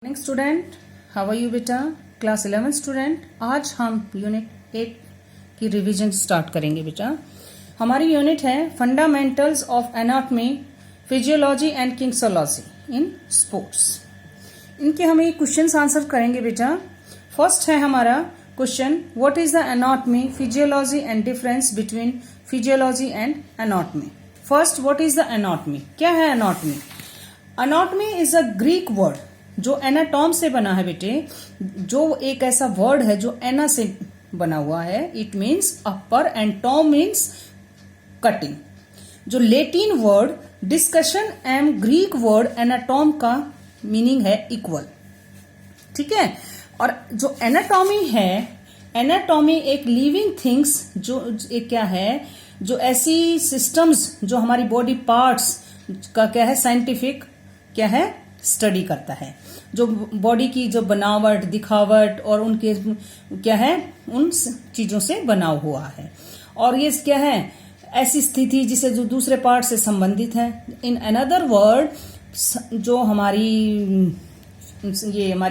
Morning student, how are you बेटा? Class 11 student, आज हम यूनिट 8 की रिवीजन स्टार्ट करेंगे बेटा। हमारी यूनिट है fundamentals of anatomy, physiology and kinesiology in sports. इनके हम ये क्वेश्चंस आंसर करेंगे बेटा। फर्स्ट है हमारा question, what is the anatomy, physiology and difference between physiology and anatomy. First, what is the anatomy? क्या है anatomy? Anatomy is a Greek word जो एनाटॉम से बना है बेटे, जो एक ऐसा वर्ड है जो एना से बना हुआ है। It means upper and tom means cutting. जो Latin word discussion and Greek word एनाटॉम का मीनिंग है इक्वल। ठीक है। और जो एनाटॉमी है, एनाटॉमी एक लिविंग थिंग्स जो एक क्या है, जो ऐसी सिस्टम्स जो हमारी बॉडी पार्ट्स का क्या है, साइंटिफिक क्या है, स्टडी करता है। जो बॉडी की जो बनावट, दिखावट और उनके क्या है, उन चीजों से बना हुआ है। और ये क्या है, ऐसी स्थिति जिसे जो दूसरे पार्ट से संबंधित है। इन अनदर वर्ड, जो हमारी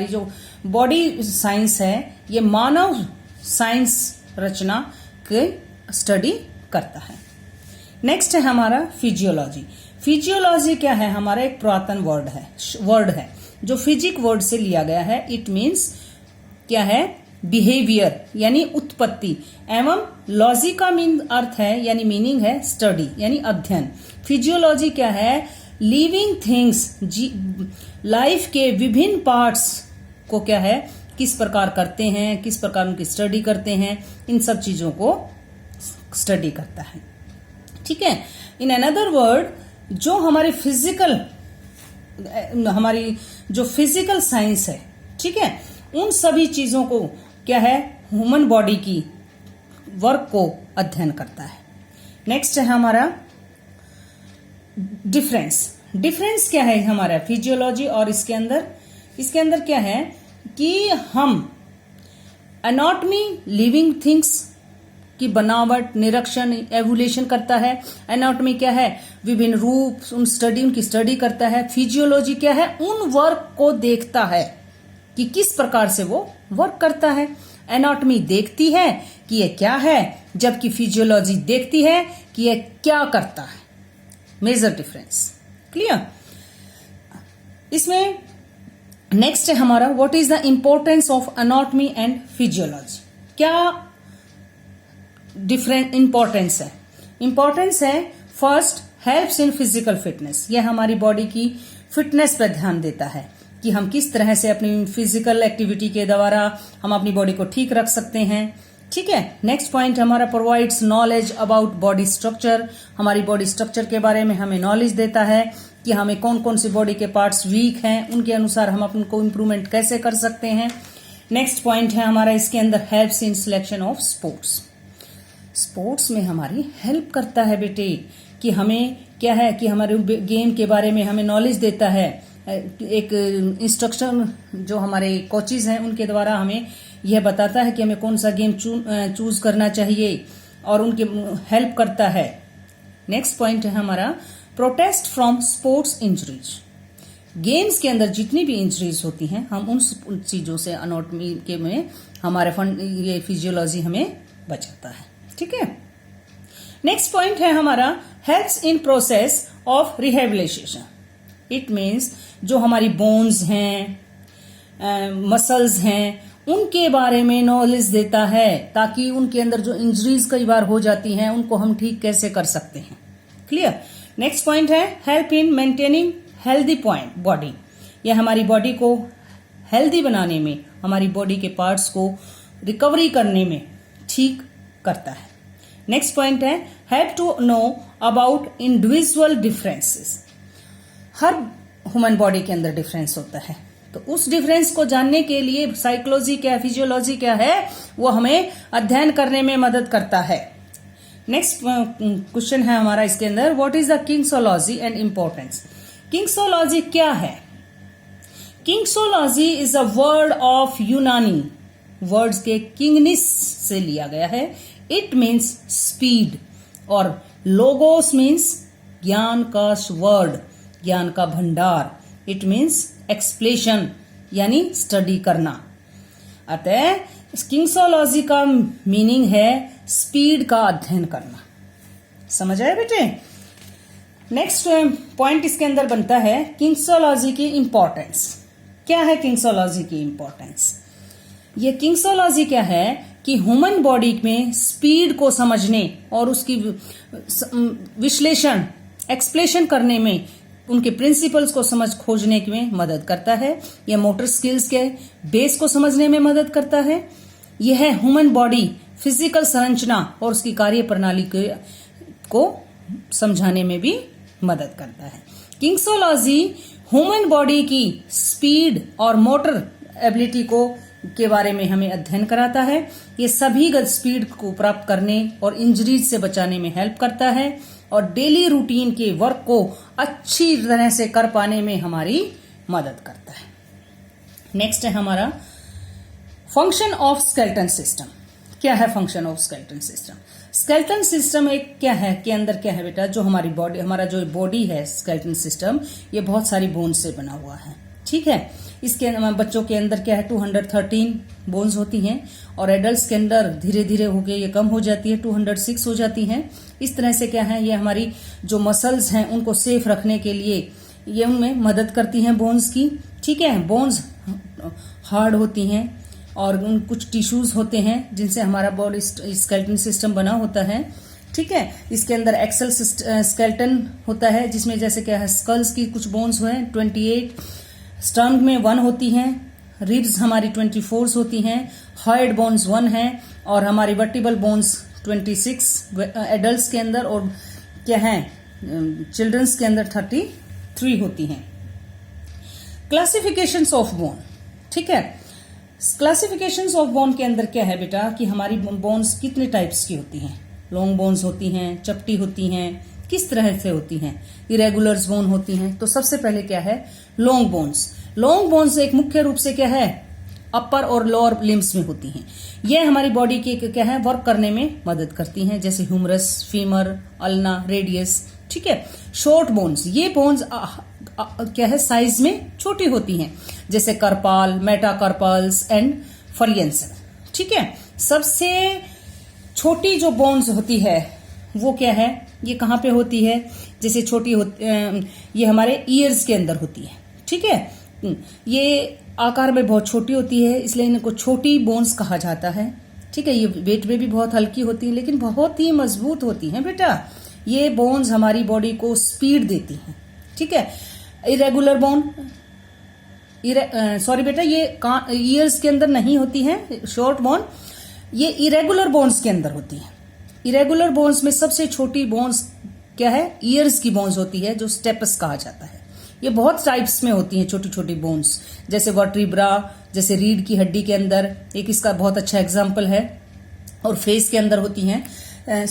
जो बॉडी साइंस है, ये मानव साइंस रचना के स्टडी करता है। नेक्स्ट है हमारा फिजियोलॉजी। फिजियोलॉजी क्या है? हमारा एक पुरातन वर्ड है जो फिजिक वर्ड से लिया गया है। इट मीन्स क्या है, बिहेवियर यानी उत्पत्ति, एवं लॉजी का अर्थ है यानी मीनिंग है स्टडी यानी अध्ययन। फिजियोलॉजी क्या है? लिविंग थिंग्स, लाइफ के विभिन्न पार्ट्स को क्या है, किस प्रकार करते हैं, किस प्रकार उनकी स्टडी करते हैं, इन सब चीजों को स्टडी करता है। ठीक है। इन अनदर वर्ड, जो हमारी जो फिजिकल साइंस है, ठीक है, उन सभी चीजों को क्या है, ह्यूमन बॉडी की वर्क को अध्ययन करता है। नेक्स्ट है हमारा डिफरेंस। डिफरेंस क्या है हमारा फिजियोलॉजी और इसके अंदर क्या है कि हम एनाटॉमी लिविंग थिंग्स की बनावट, निरीक्षण, एवोल्यूशन करता है। एनाटॉमी क्या है, विभिन्न रूप, उनकी स्टडी करता है। फिजियोलॉजी क्या है, उन वर्क को देखता है कि किस प्रकार से वो वर्क करता है। एनाटॉमी देखती है कि ये क्या है, जबकि फिजियोलॉजी देखती है कि ये क्या करता है। Major difference. क्लियर? इसमें नेक्स्ट है हमारा, what is the importance of anatomy and physiology. क्या डिफरेंट इंपॉर्टेंस है? इंपॉर्टेंस है, first, helps in physical fitness. यह हमारी बॉडी की फिटनेस पर ध्यान देता है कि हम किस तरह से अपनी फिजिकल एक्टिविटी के द्वारा हम अपनी बॉडी को ठीक रख सकते हैं। ठीक है। नेक्स्ट पॉइंट हमारा, provides knowledge about body structure. हमारी बॉडी स्ट्रक्चर के बारे में हमें नॉलेज देता है कि हमें कौन कौन सी बॉडी के पार्ट्स वीक हैं, उनके अनुसार हम अपनको इम्प्रूवमेंट कैसे कर सकते हैं। नेक्स्ट पॉइंट है हमारा इसके अंदर, helps in selection of sports. Sports में हमारी हेल्प करता है बेटे, कि हमें क्या है कि हमारे गेम के बारे में हमें नॉलेज देता है। एक इंस्ट्रक्शन जो हमारे कोचेज हैं उनके द्वारा हमें यह बताता है कि हमें कौन सा गेम चूज करना चाहिए, और उनके हेल्प करता है। नेक्स्ट पॉइंट है हमारा, protect from sports injuries. Games के अंदर जितनी भी इंजरीज होती हैं, हम उन चीजों से एनाटॉमी के में हमारे ये फिजियोलॉजी हमें बचाता है। ठीक है। नेक्स्ट पॉइंट है हमारा, helps in process of rehabilitation. It means जो हमारी बोन्स हैं, मसल्स हैं, उनके बारे में नॉलेज देता है, ताकि उनके अंदर जो इंजरीज कई बार हो जाती हैं उनको हम ठीक कैसे कर सकते हैं। क्लियर? नेक्स्ट पॉइंट है, help in maintaining healthy body. यह हमारी बॉडी को हेल्दी बनाने में, हमारी बॉडी के पार्ट्स को रिकवरी करने में ठीक करता है। नेक्स्ट पॉइंट है, help to know about individual differences. हर ह्यूमन बॉडी के अंदर डिफरेंस होता है, तो उस डिफरेंस को जानने के लिए साइकोलॉजी क्या, फिजियोलॉजी क्या है, वो हमें अध्ययन करने में मदद करता है। नेक्स्ट क्वेश्चन है हमारा इसके अंदर, what is the kinesiology and importance. Kinesiology क्या है? Kinesiology is a word of यूनानी वर्ड्स के किंगनिस से लिया गया है। इट मीन्स स्पीड, और लोगोस मीन्स ज्ञान का वर्ड, ज्ञान का भंडार। इट मीन्स एक्सप्लेशन यानी स्टडी करना। अतः किंग्सोलॉजी का मीनिंग है स्पीड का अध्ययन करना। समझ आए बेटे? नेक्स्ट पॉइंट इसके अंदर बनता है किंग्सोलॉजी की इंपॉर्टेंस। क्या है किंग्सोलॉजी की इंपॉर्टेंस? ये किंग्सोलॉजी क्या है कि ह्यूमन बॉडी में स्पीड को समझने और उसकी विश्लेषण एक्सप्लेनेशन करने में, उनके प्रिंसिपल्स को समझ खोजने में मदद करता है। यह मोटर स्किल्स के बेस को समझने में मदद करता है। यह ह्यूमन बॉडी फिजिकल संरचना और उसकी कार्य प्रणाली को समझाने में भी मदद करता है। किंग्सोलॉजी ह्यूमन बॉडी की स्पीड और मोटर एबिलिटी के बारे में हमें अध्ययन कराता है। ये सभी गत स्पीड को प्राप्त करने और इंजरीज से बचाने में हेल्प करता है और डेली रूटीन के वर्क को अच्छी तरह से कर पाने में हमारी मदद करता है। नेक्स्ट है हमारा फंक्शन ऑफ स्केलेटन सिस्टम। क्या है function of skeleton system? Skeleton system एक क्या है के अंदर क्या है बेटा, जो हमारी बॉडी, हमारा जो बॉडी है स्केलेटन सिस्टम, ये बहुत सारी बोन्स से बना हुआ है। ठीक है, इसके बच्चों के अंदर क्या है 213 बोन्स होती हैं और एडल्ट्स के अंदर धीरे धीरे होके ये कम हो जाती है, 206 हो जाती हैं। इस तरह से क्या है, ये हमारी जो मसल्स हैं उनको सेफ रखने के लिए ये उनमें मदद करती हैं बोन्स की। ठीक है, बोन्स हार्ड होती हैं और कुछ टिश्यूज होते हैं जिनसे हमारा बॉडी स्केलेटन सिस्टम बना होता है। ठीक है, इसके अंदर एक्सल स्केलेटन होता है जिसमें जैसे क्या है स्कल्स की कुछ बोन्स हुए 28, स्टर्म में 1 होती हैं, रिब्स हमारी 24 होती हैं, हार्ड बोन्स 1 है और हमारी वर्टिबल बोन्स 26 एडल्ट्स के अंदर और क्या है चिल्ड्रंस के अंदर 33 होती हैं। Classifications of bone. ठीक है, क्लासिफिकेशंस ऑफ बोन के अंदर क्या है बेटा कि हमारी बोन्स कितने टाइप्स की होती हैं। लॉन्ग बोन्स होती हैं, चपटी होती हैं, किस तरह से होती हैं, इरेगुलर्स बोन होती हैं। तो सबसे पहले क्या है लॉन्ग बोन्स। लॉन्ग बोन्स एक मुख्य रूप से क्या है अपर और लोअर लिम्स में होती हैं। ये हमारी बॉडी के क्या है वर्क करने में मदद करती हैं, जैसे ह्यूमरस, फीमर, अल्ना, रेडियस। ठीक है, शॉर्ट बोन्स, ये बोन्स क्या है साइज में छोटी होती हैं, जैसे करपाल, मेटाकार्पल्स एंड फलियंस। ठीक है, सबसे छोटी जो बोन्स होती है वो क्या है, ये कहाँ पे होती है, जैसे छोटी ये हमारे ईयर्स के अंदर होती है। ठीक है, ये आकार में बहुत छोटी होती है इसलिए इनको छोटी बोन्स कहा जाता है। ठीक है, ये वेट में भी बहुत हल्की होती है लेकिन बहुत ही मजबूत होती हैं बेटा। ये बोन्स हमारी बॉडी को स्पीड देती हैं। ठीक है, इरेगुलर बोन, सॉरी बेटा ये ईयर्स के अंदर नहीं होती है शॉर्ट बोन, ये इरेगुलर बोन्स के अंदर होती है। इरेगुलर बोन्स में सबसे छोटी बोन्स क्या है ईयर्स की बोन्स होती है जो स्टेपस कहा जाता है। ये बहुत टाइप्स में होती हैं छोटी छोटी बोन्स, जैसे वर्टिब्रा, जैसे रीढ़ की हड्डी के अंदर एक इसका बहुत अच्छा एग्जाम्पल है, और फेस के अंदर होती हैं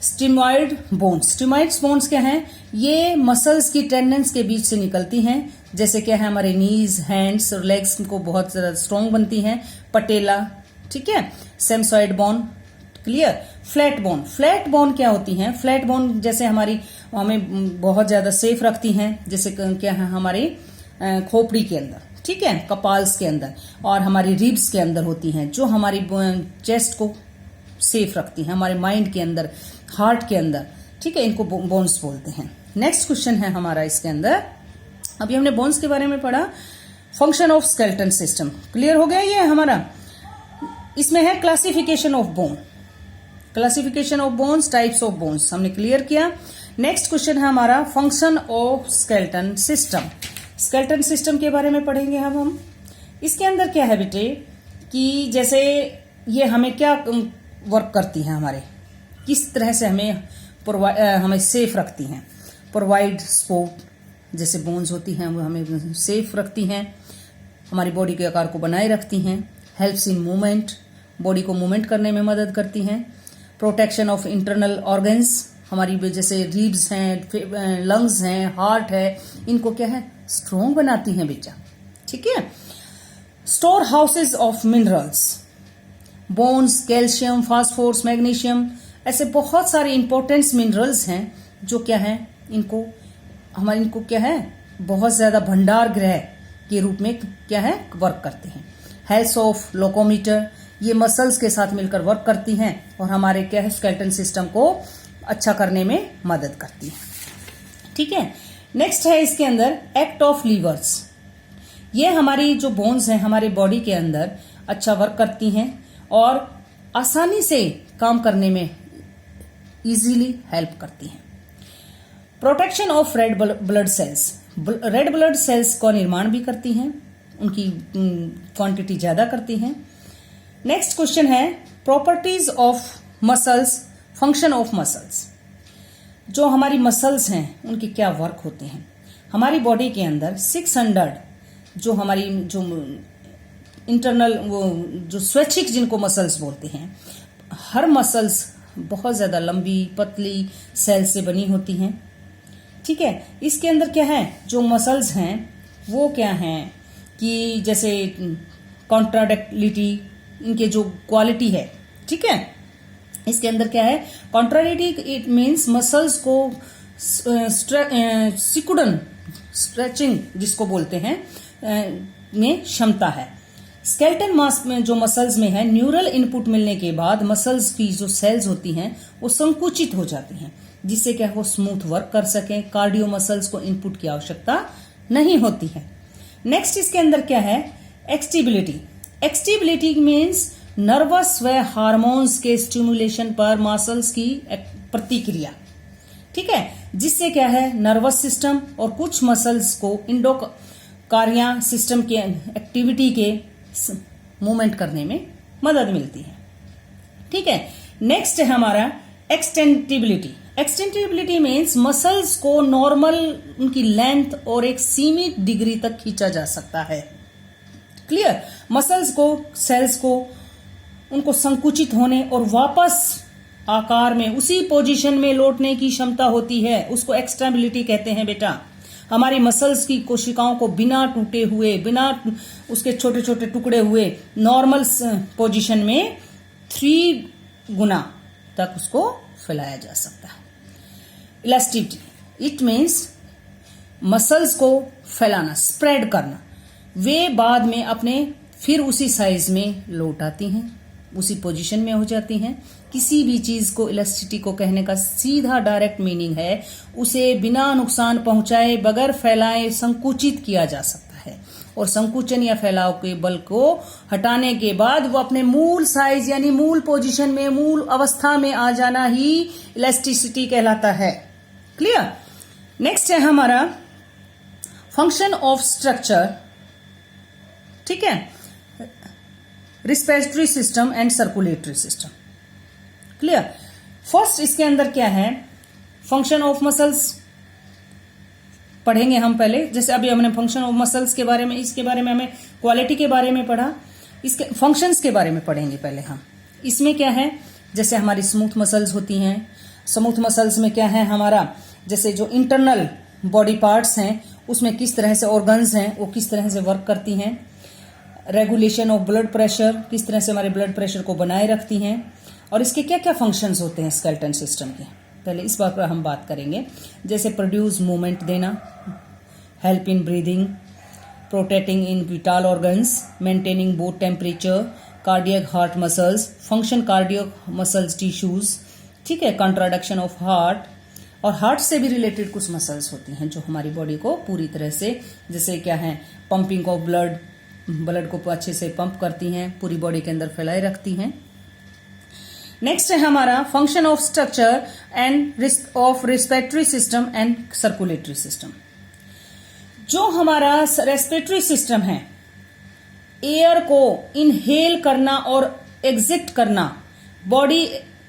स्टिमॉइड बोन्स। स्टिमॉइड्स बोन्स क्या हैं, ये मसल्स की टेंडेंस के बीच से निकलती हैं, जैसे क्या है हमारे नीज, हैंड्स और लेग्स को बहुत ज्यादा स्ट्रॉन्ग बनती हैं। पटेला, ठीक है, sesamoid bone, clear. Flat bone, flat bone क्या होती हैं, फ्लैट बोन जैसे हमें बहुत ज्यादा सेफ रखती हैं, जैसे क्या है हमारे खोपड़ी के अंदर, ठीक है, कपाल्स के अंदर और हमारी रिब्स के अंदर होती हैं, जो हमारी चेस्ट को सेफ रखती हैं, हमारे माइंड के अंदर, हार्ट के अंदर। ठीक है, इनको बोन्स बोलते हैं। नेक्स्ट क्वेश्चन है हमारा इसके अंदर, अभी हमने बोन्स के बारे में पढ़ा, function of skeleton system clear हो गया। ये हमारा इसमें है classification of bone, classification of bones, types of bones हमने क्लियर किया। नेक्स्ट क्वेश्चन है हमारा function of skeleton system. Skeleton system के बारे में पढ़ेंगे हम। इसके अंदर क्या है बेटे कि जैसे ये हमें क्या वर्क करती हैं, हमारे किस तरह से हमें सेफ रखती हैं। प्रोवाइड सपोर्ट, जैसे बोन्स होती हैं वो हमें सेफ रखती हैं, हमारी बॉडी के आकार को बनाए रखती हैं। हेल्प्स इन मूवमेंट, बॉडी को मूवमेंट करने में मदद करती हैं। प्रोटेक्शन ऑफ इंटरनल ऑर्गन्स, हमारी जैसे रिब्स हैं, लंग्स हैं, हार्ट है, इनको क्या है स्ट्रॉन्ग बनाती हैं बेटा। ठीक है, store houses of minerals, bones, calcium, phosphorus, magnesium, ऐसे बहुत सारे इंपॉर्टेंट मिनरल्स हैं जो क्या है इनको क्या है बहुत ज्यादा भंडार गृह के रूप में क्या है वर्क करते हैं। हेल्थ ऑफ लोकोमीटर, ये मसल्स के साथ मिलकर वर्क करती हैं और हमारे क्या है स्केलेटन सिस्टम को अच्छा करने में मदद करती है। ठीक है, नेक्स्ट है इसके अंदर एक्ट ऑफ लीवर्स। ये हमारी जो बोन्स हैं हमारे बॉडी के अंदर अच्छा वर्क करती हैं और आसानी से काम करने में इजीली हेल्प करती हैं। Protection of red blood cells, red blood cells का निर्माण भी करती हैं, उनकी क्वांटिटी ज्यादा करती हैं। नेक्स्ट क्वेश्चन है properties of muscles, function of muscles. जो हमारी मसल्स हैं उनके क्या वर्क होते हैं। हमारी बॉडी के अंदर 600 जो हमारी जो इंटरनल वो जो स्वैच्छिक जिनको मसल्स बोलते हैं, हर मसल्स बहुत ज्यादा लंबी पतली सेल से बनी होती हैं। ठीक है, इसके अंदर क्या है जो मसल्स हैं वो क्या हैं कि जैसे कॉन्ट्राडक्टिलिटी, इनके जो क्वालिटी है। ठीक है, इसके अंदर क्या है कॉन्ट्राडिक्टी, इट मीन्स मसल्स को सिकुड़न स्ट्रेचिंग जिसको बोलते हैं में क्षमता है। स्केलेटन मास में जो मसल्स में है न्यूरल इनपुट मिलने के बाद मसल्स की जो सेल्स होती हैं वो संकुचित हो जाती हैं, जिससे क्या वो स्मूथ वर्क कर सकें। कार्डियो मसल्स को इनपुट की आवश्यकता नहीं होती है। नेक्स्ट इसके अंदर क्या है एक्सटिबिलिटी। एक्सटिबिलिटी मीन्स नर्वस व हार्मोन्स के स्टिमुलेशन पर मसल्स की प्रतिक्रिया। ठीक है, जिससे क्या है नर्वस सिस्टम और कुछ मसल्स को इंडोकार्डिया सिस्टम के एक्टिविटी के मूवमेंट करने में मदद मिलती है। ठीक है, नेक्स्ट है हमारा एक्सटेंटिबिलिटी। एक्सटेंटिबिलिटी मीन्स मसल्स को नॉर्मल उनकी लेंथ और एक सीमित डिग्री तक खींचा जा सकता है। क्लियर, मसल्स को सेल्स को उनको संकुचित होने और वापस आकार में उसी पोजीशन में लौटने की क्षमता होती है, उसको एक्सटेंटिबिलिटी कहते हैं बेटा। हमारी मसल्स की कोशिकाओं को बिना टूटे हुए, बिना उसके छोटे छोटे टुकड़े हुए नॉर्मल पोजीशन में 3 गुना तक उसको फैलाया जा सकता है। इलास्टिसिटी, इट मीन्स मसल्स को फैलाना, स्प्रेड करना। वे बाद में अपने फिर उसी साइज में लौट आती हैं, उसी पोजीशन में हो जाती हैं। किसी भी चीज को इलास्टिसिटी को कहने का सीधा डायरेक्ट मीनिंग है उसे बिना नुकसान पहुंचाए बगैर फैलाए संकुचित किया जा सकता है, और संकुचन या फैलाव के बल को हटाने के बाद वो अपने मूल साइज यानी मूल पोजीशन में, मूल अवस्था में आ जाना ही इलास्टिसिटी कहलाता है। क्लियर, नेक्स्ट है हमारा फंक्शन ऑफ स्ट्रक्चर। ठीक है, respiratory system and circulatory system. Clear, first इसके अंदर क्या है फंक्शन ऑफ मसल्स पढ़ेंगे हम पहले। जैसे अभी हमने फंक्शन ऑफ मसल्स के बारे में, इसके बारे में हमें क्वालिटी के बारे में पढ़ा, इसके फंक्शंस के बारे में पढ़ेंगे पहले हम। इसमें क्या है जैसे हमारी स्मूथ मसल्स होती हैं, स्मूथ मसल्स में क्या है हमारा जैसे जो इंटरनल बॉडी पार्ट्स हैं उसमें किस तरह से ऑर्गन्स हैं वो किस तरह से वर्क करती हैं। रेगुलेशन ऑफ ब्लड प्रेशर, किस तरह से हमारे ब्लड प्रेशर को बनाए रखती हैं, और इसके क्या क्या फंक्शंस होते हैं स्केलेटन सिस्टम के, पहले इस बात पर हम बात करेंगे। जैसे प्रोड्यूस मूवमेंट देना, help in breathing, protecting in vital organs, maintaining both temperature, cardiac heart muscles, function cardiac muscles tissues. ठीक है, कंट्राडक्शन ऑफ हार्ट, और हार्ट से भी रिलेटेड कुछ मसल्स होती हैं जो हमारी बॉडी को पूरी तरह से जैसे क्या है पंपिंग ऑफ ब्लड को अच्छे से पंप करती हैं, पूरी बॉडी के अंदर फैलाए रखती हैं। नेक्स्ट है हमारा function of structure end of respiratory system and circulatory system. जो हमारा रेस्पिरेटरी सिस्टम है, एयर को इनहेल करना और एग्जिट करना, बॉडी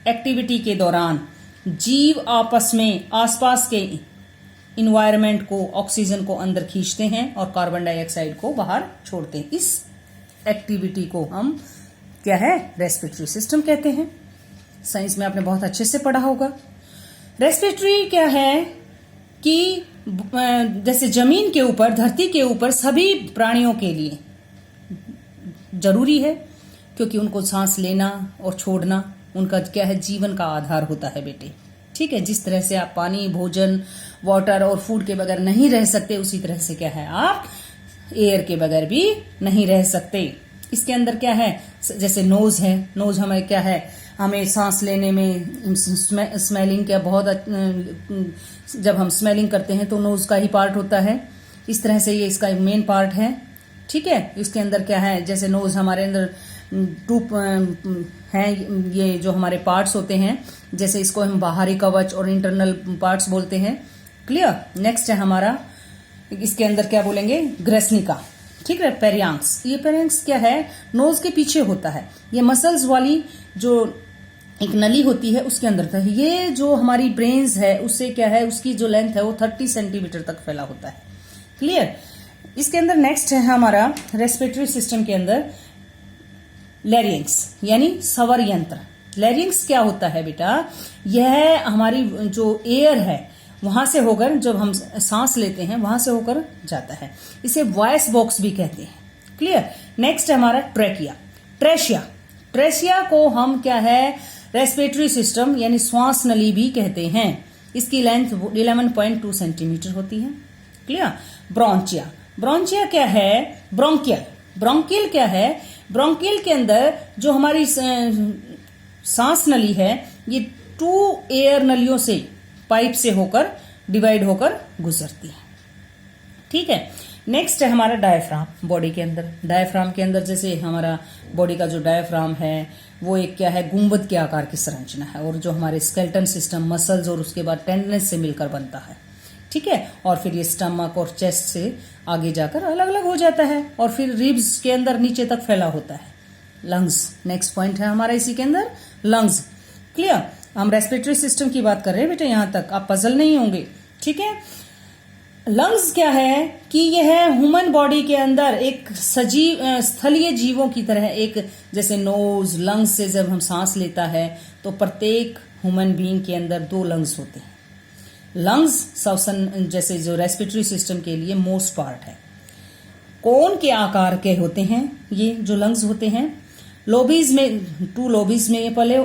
एक्टिविटी के दौरान जीव आपस में आसपास के इन्वायरमेंट को, ऑक्सीजन को अंदर खींचते हैं और कार्बन डाइऑक्साइड को बाहर छोड़ते हैं। इस एक्टिविटी को हम क्या है रेस्पिरेटरी सिस्टम कहते हैं। साइंस में आपने बहुत अच्छे से पढ़ा होगा। रेस्पिरेटरी क्या है कि जैसे जमीन के ऊपर, धरती के ऊपर सभी प्राणियों के लिए जरूरी है, क्योंकि उनको सांस लेना और छोड़ना उनका क्या है जीवन का आधार होता है बेटे। ठीक है, जिस तरह से आप पानी, भोजन, वाटर और फूड के बगैर नहीं रह सकते, उसी तरह से क्या है आप एयर के बगैर भी नहीं रह सकते। इसके अंदर क्या है, जैसे नोज है, नोज हमें क्या है, हमें सांस लेने में स्मेलिंग क्या बहुत जब हम स्मेलिंग करते हैं तो नोज का ही पार्ट होता है। इस तरह से ये इसका मेन पार्ट है। ठीक है, इसके अंदर क्या है, जैसे नोज हमारे अंदर टू हैं, ये जो हमारे पार्ट्स होते हैं, जैसे इसको हम बाहरी कवच और इंटरनल पार्ट्स बोलते हैं। क्लियर। नेक्स्ट है हमारा, इसके अंदर क्या बोलेंगे, ग्रेसनिका। ठीक है, पेरियांक्स। ये पेरियांक्स क्या है, नोज के पीछे होता है। ये मसल्स वाली जो एक नली होती है उसके अंदर था। ये जो हमारी ब्रेन्स है उससे क्या है, उसकी जो लेंथ है वो 30 सेंटीमीटर तक फैला होता है। क्लियर। इसके अंदर नेक्स्ट है हमारा रेस्पिरेटरी सिस्टम के अंदर लैरिंक्स यानी स्वर यंत्र। लैरिंक्स क्या होता है बेटा, यह हमारी जो एयर है वहां से होकर, जब हम सांस लेते हैं वहां से होकर जाता है। इसे वॉइस बॉक्स भी कहते हैं। क्लियर। नेक्स्ट है हमारा ट्रैकिया, ट्रेशिया। ट्रेशिया को हम क्या है, रेस्पिरेटरी सिस्टम यानी श्वास नली भी कहते हैं। इसकी लेंथ 11.2 सेंटीमीटर होती है। क्लियर। ब्रोंचिया, ब्रोंचिया क्या है, ब्रोंकियल। ब्रोंकियल क्या है, ब्रोंकियल के अंदर जो हमारी सांस नली है ये 2 एयर नलियों से, पाइप से होकर डिवाइड होकर गुजरती है। ठीक है। नेक्स्ट है हमारा डायफ्राम। बॉडी के अंदर, डायफ्राम के अंदर जैसे हमारा बॉडी का जो डायफ्राम है वो एक क्या है, गुंबद के आकार की संरचना है, और जो हमारे स्केलेटन सिस्टम, मसल्स और उसके बाद टेंडनस से मिलकर बनता है। ठीक है। और फिर ये स्टमक और चेस्ट से आगे जाकर अलग अलग हो जाता है, और फिर रिब्स के अंदर नीचे तक फैला होता है। लंग्स नेक्स्ट पॉइंट है हमारा इसी के अंदर, लंग्स। क्लियर। हम रेस्पिरेटरी सिस्टम की बात कर रहे हैं बेटा, यहां तक आप पजल नहीं होंगे। ठीक है। लंग्स क्या है कि यह ह्यूमन बॉडी के अंदर एक सजीव स्थलीय जीवों की तरह, एक जैसे नोज, लंग्स से जब हम सांस लेता है तो प्रत्येक ह्यूमन बीइंग के अंदर 2 लंग्स होते हैं। लंग्स श्वसन जैसे जो रेस्पिरेटरी सिस्टम के लिए मोस्ट पार्ट है। कोन के आकार के होते हैं ये जो लंग्स होते हैं। लोबीज में 2 लोबीज में ये पले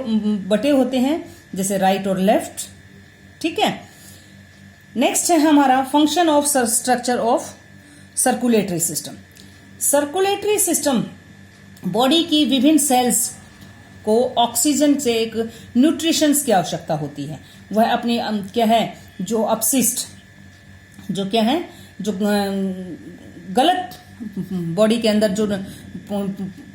बटे होते हैं, जैसे राइट और लेफ्ट। ठीक है। नेक्स्ट है हमारा function of structure of circulatory system. Circulatory system body की विभिन्न सेल्स को ऑक्सीजन से एक न्यूट्रिशंस की आवश्यकता होती है। वह अपनी क्या है, जो अपशिष्ट, जो क्या है, जो गलत बॉडी के अंदर जो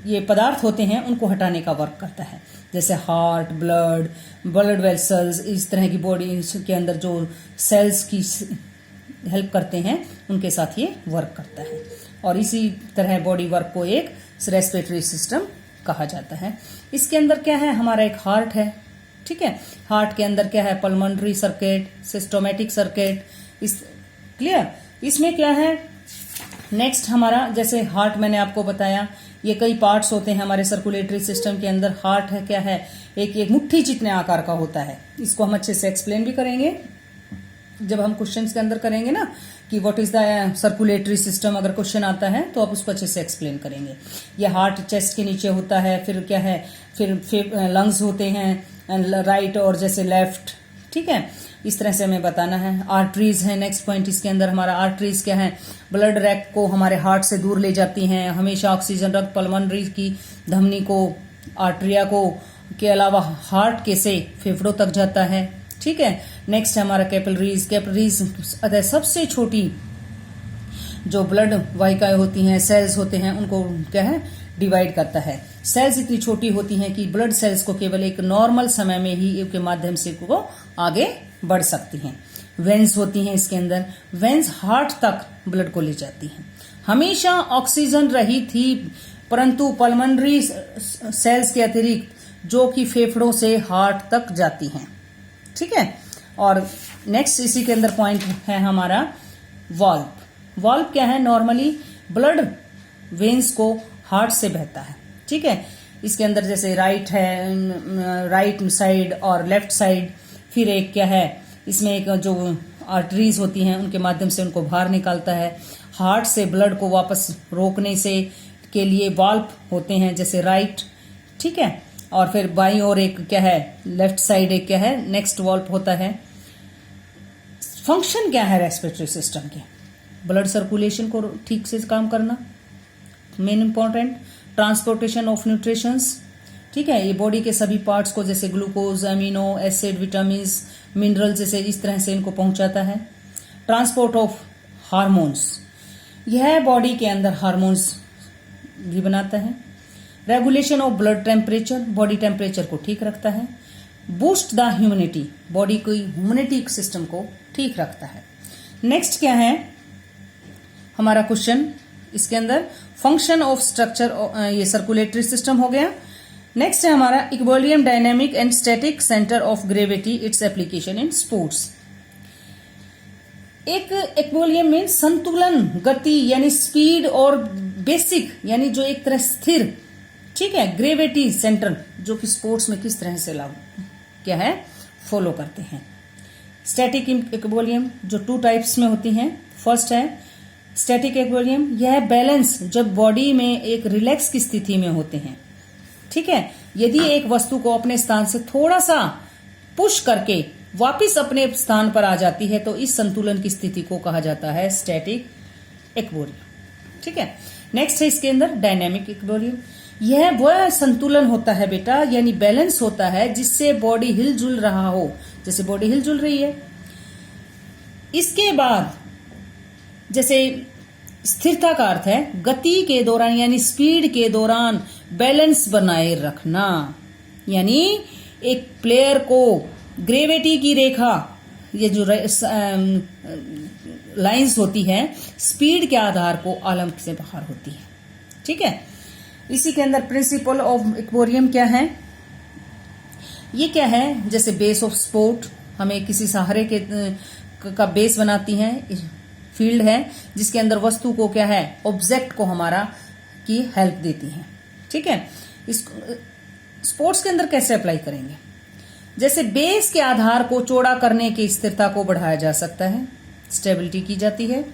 ये पदार्थ होते हैं उनको हटाने का वर्क करता है। जैसे हार्ट, ब्लड वेसल्स, इस तरह की बॉडी के अंदर जो सेल्स की हेल्प करते हैं उनके साथ ये वर्क करता है। और इसी तरह बॉडी वर्क को एक रेस्पिरेटरी सिस्टम कहा जाता है। इसके अंदर क्या है, हमारा एक हार्ट है। ठीक है। हार्ट के अंदर क्या है, पल्मोनरी सर्किट, सिस्टोमेटिक सर्किट। इस क्लियर। इसमें क्या है, नेक्स्ट हमारा जैसे हार्ट मैंने आपको बताया, ये कई पार्ट्स होते हैं हमारे सर्कुलेटरी सिस्टम के अंदर। हार्ट है क्या है, एक मुट्ठी जितने आकार का होता है। इसको हम अच्छे से एक्सप्लेन भी करेंगे जब हम क्वेश्चंस के अंदर करेंगे ना, कि what is the circulatory system. अगर क्वेश्चन आता है तो आप उसको अच्छे से एक्सप्लेन करेंगे। ये हार्ट चेस्ट के नीचे होता है। फिर क्या है, फिर लंग्स होते हैं राइट और जैसे लेफ्ट। ठीक है। इस तरह से हमें बताना है। आर्टरीज है नेक्स्ट पॉइंट। इसके अंदर हमारा आर्टरीज क्या है, ब्लड रैक को हमारे हार्ट से दूर ले जाती हैं। हमेशा ऑक्सीजन रक्त पल्मोनरी की धमनी को, आर्टरिया को के अलावा हार्ट के से फेफड़ों तक जाता है। ठीक है। नेक्स्ट है हमारा कैपिलरीज। कैपिलरीज सबसे छोटी जो ब्लड वाहिकाएं होती हैं, सेल्स होते हैं, उनको क्या है, डिवाइड करता है। सेल्स इतनी छोटी होती हैं कि ब्लड सेल्स को केवल एक नॉर्मल समय में ही के माध्यम से वो आगे बढ़ सकती हैं। वेन्स होती हैं इसके अंदर। वेन्स हार्ट तक ब्लड को ले जाती हैं। हमेशा ऑक्सीजन रही थी, परंतु पल्मोनरी सेल्स के अतिरिक्त जो कि फेफड़ों से हार्ट तक जाती हैं। ठीक है। और नेक्स्ट इसी के अंदर पॉइंट है हमारा वाल्व। वाल्व क्या है, नॉर्मली ब्लड वेन्स को हार्ट से बहता है। ठीक है। इसके अंदर जैसे राइट है, राइट साइड और लेफ्ट साइड। फिर एक क्या है, इसमें एक जो आर्टरीज होती हैं उनके माध्यम से उनको बाहर निकालता है। हार्ट से ब्लड को वापस रोकने से के लिए वाल्व होते हैं, जैसे राइट। ठीक है। और फिर बाईं ओर एक क्या है, लेफ्ट साइड एक क्या है, नेक्स्ट वाल्व होता है। फंक्शन क्या है रेस्पिरेटरी सिस्टम के, ब्लड सर्कुलेशन को ठीक से काम करना, main important, transportation of nutritions, ठीक है, ये बॉडी के सभी पार्ट्स को जैसे glucose, amino acid, vitamin, mineral जैसे इस तरह से इनको पहुंचाता है। ट्रांसपोर्ट ऑफ हार्मोन्स, यह बॉडी के अंदर हार्मोन्स भी बनाता है। Regulation of blood temperature, body temperature को ठीक रखता है। बूस्ट द ह्यूमिनिटी, बॉडी की ह्यूमिनिटी सिस्टम को ठीक रखता है। नेक्स्ट क्या है हमारा क्वेश्चन इसके अंदर, फंक्शन ऑफ स्ट्रक्चर, ये सर्कुलेटरी सिस्टम हो गया। नेक्स्ट है हमारा equilibrium, dynamic and static centre of gravity, its application in sports. एक इक्विलिब्रियम मीन संतुलन, गति यानी स्पीड, और बेसिक यानी जो एक तरह स्थिर, ठीक है, ग्रेविटी सेंटर जो कि स्पोर्ट्स में किस तरह से लागू क्या है फॉलो करते हैं। स्टैटिक इक्विलिब्रियम जो 2 टाइप्स में होती हैं। फर्स्ट है स्टैटिक इक्विलिब्रियम, यह बैलेंस जब बॉडी में एक रिलैक्स की स्थिति में होते हैं, ठीक है। यदि एक वस्तु को अपने स्थान से थोड़ा सा पुश करके वापस अपने स्थान पर आ जाती है तो इस संतुलन की स्थिति को कहा जाता है स्टैटिक इक्विलिब्रियम, ठीक है। नेक्स्ट है इसके अंदर डायनेमिक इक्विलिब्रियम, यह वह संतुलन होता है बेटा, यानी बैलेंस होता है जिससे बॉडी हिलजुल रहा हो, जैसे बॉडी हिलजुल रही है। इसके बाद जैसे स्थिरता का अर्थ है गति के दौरान यानी स्पीड के दौरान बैलेंस बनाए रखना, यानी एक प्लेयर को ग्रेविटी की रेखा, ये जो लाइंस होती है स्पीड के आधार को आलम से बाहर होती है, ठीक है। इसी के अंदर प्रिंसिपल ऑफ इक्विलिब्रियम क्या है, ये क्या है, जैसे बेस ऑफ स्पोर्ट हमें किसी सहारे के का बेस बनाती है, फील्ड है जिसके अंदर वस्तु को क्या है, ऑब्जेक्ट को हमारा की हेल्प देती है, ठीक है। इस स्पोर्ट्स के अंदर कैसे अप्लाई करेंगे, जैसे बेस के आधार को चौड़ा करने की स्थिरता को बढ़ाया जा सकता है, स्टेबिलिटी की जाती है।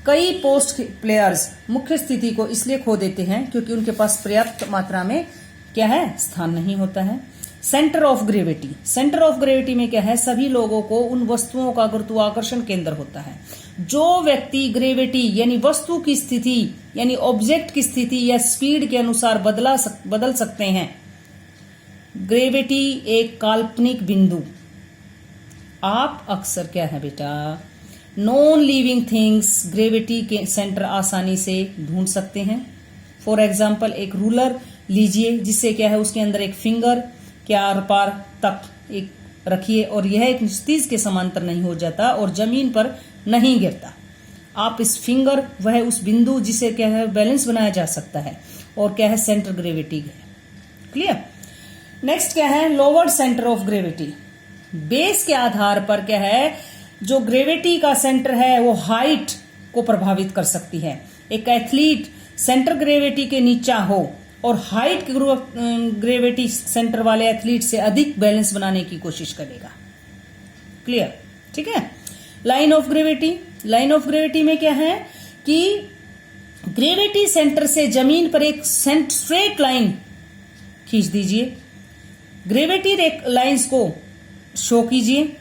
कई पोस्ट प्लेयर्स मुख्य स्थिति को इसलिए खो देते हैं क्योंकि उनके पास पर्याप्त मात्रा में क्या है, स्थान नहीं होता है। Centre of gravity, centre of gravity में क्या है, सभी लोगों को उन वस्तुओं का गुरुत्वाकर्षण केंद्र होता है। जो व्यक्ति ग्रेविटी यानी वस्तु की स्थिति यानी ऑब्जेक्ट की स्थिति या स्पीड के अनुसार बदल सकते हैं। ग्रेविटी एक काल्पनिक बिंदु, आप अक्सर क्या है बेटा, नॉन लिविंग थिंग्स ग्रेविटी के सेंटर आसानी से ढूंढ सकते हैं। फॉर एग्जाम्पल एक रूलर लीजिए जिससे क्या है उसके अंदर एक फिंगर के आर पार तक एक रखिए और यह एक क्षितिज के समांतर नहीं हो जाता और जमीन पर नहीं गिरता। आप इस फिंगर वह उस बिंदु जिसे क्या है बैलेंस बनाया जा सकता है और क्या है सेंटर ग्रेविटी है, क्लियर। नेक्स्ट क्या है, lower centre of gravity, base के आधार पर क्या है जो ग्रेविटी का सेंटर है वो हाइट को प्रभावित कर सकती है। एक एथलीट सेंटर ग्रेविटी के नीचा हो और हाइट ग्रेविटी सेंटर वाले एथलीट से अधिक बैलेंस बनाने की कोशिश करेगा, क्लियर, ठीक है। Line of gravity, line of gravity में क्या है कि ग्रेविटी सेंटर से जमीन पर एक स्ट्रेट लाइन खींच दीजिए, ग्रेविटी लाइंस को शो कीजिए।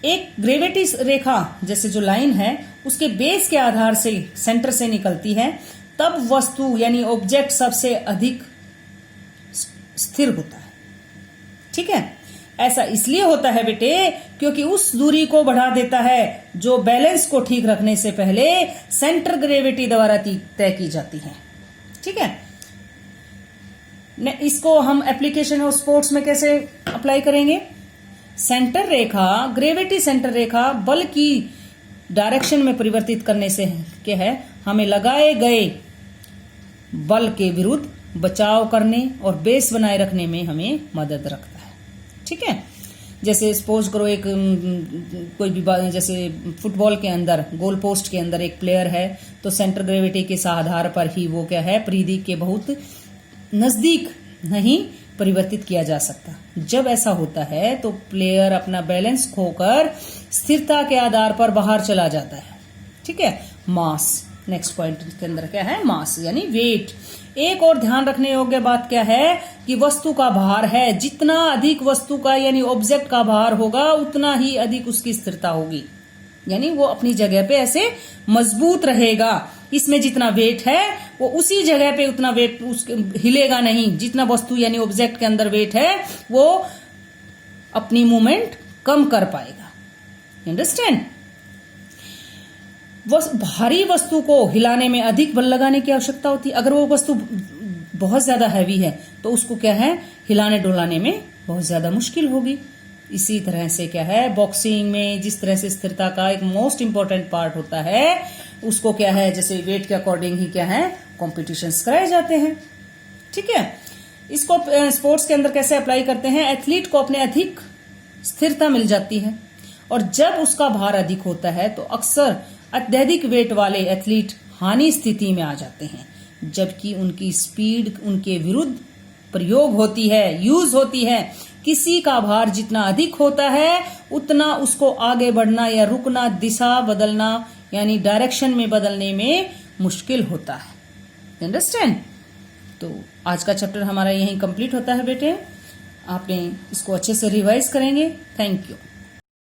एक ग्रेविटी रेखा जैसे जो लाइन है उसके बेस के आधार से सेंटर से निकलती है, तब वस्तु यानी ऑब्जेक्ट सबसे अधिक स्थिर होता है, ठीक है। ऐसा इसलिए होता है बेटे क्योंकि उस दूरी को बढ़ा देता है जो बैलेंस को ठीक रखने से पहले सेंटर ग्रेविटी द्वारा तय की जाती है, ठीक है। इसको हम एप्लीकेशन ऑफ स्पोर्ट्स में कैसे अप्लाई करेंगे, सेंटर रेखा, ग्रेविटी सेंटर रेखा बल की डायरेक्शन में परिवर्तित करने से क्या है हमें लगाए गए बल के विरुद्ध बचाव करने और बेस बनाए रखने में हमें मदद रखता है, ठीक है। जैसे सपोज करो एक कोई भी जैसे फुटबॉल के अंदर गोल पोस्ट के अंदर एक प्लेयर है तो सेंटर ग्रेविटी के आधार पर ही वो क्या है परिधि के बहुत नजदीक नहीं परिवर्तित किया जा सकता। जब ऐसा होता है तो प्लेयर अपना बैलेंस खोकर स्थिरता के आधार पर बाहर चला जाता है, ठीक है। मास, नेक्स्ट पॉइंट के अंदर क्या है, मास यानी वेट। एक और ध्यान रखने योग्य बात क्या है कि वस्तु का भार है, जितना अधिक वस्तु का यानी ऑब्जेक्ट का भार होगा उतना ही अधिक उसकी स्थिरता होगी, यानी वो अपनी जगह पे ऐसे मजबूत रहेगा। इसमें जितना वेट है वो उसी जगह पे उतना वेट हिलेगा नहीं। जितना वस्तु यानी ऑब्जेक्ट के अंदर वेट है वो अपनी मूवमेंट कम कर पाएगा। अंडरस्टैंड? भारी वस्तु को हिलाने में अधिक बल लगाने की आवश्यकता होती है। अगर वो वस्तु बहुत ज्यादा हैवी है तो उसको क्या है, हिलाने डुलाने में बहुत ज्यादा मुश्किल होगी। इसी तरह से क्या है, बॉक्सिंग में जिस तरह से स्थिरता का एक मोस्ट इंपॉर्टेंट पार्ट होता है, उसको क्या है, जैसे वेट के अकॉर्डिंग ही क्या है, कॉम्पिटिशन्स कराए जाते हैं। ठीक है, इसको स्पोर्ट्स के अंदर कैसे अप्लाई करते हैं? एथलीट को अपने अधिक स्थिरता मिल जाती है, और जब उसका भार अधिक होता है तो अक्सर अत्यधिक वेट वाले एथलीट हानि स्थिति में आ जाते हैं, जबकि उनकी स्पीड उनके विरुद्ध प्रयोग होती है, यूज होती है। किसी का भार जितना अधिक होता है उतना उसको आगे बढ़ना या रुकना, दिशा बदलना यानी डायरेक्शन में बदलने में मुश्किल होता है। अंडरस्टैंड? तो आज का चैप्टर हमारा यहीं कंप्लीट होता है बेटे। आपने इसको अच्छे से रिवाइज करेंगे। Thank you.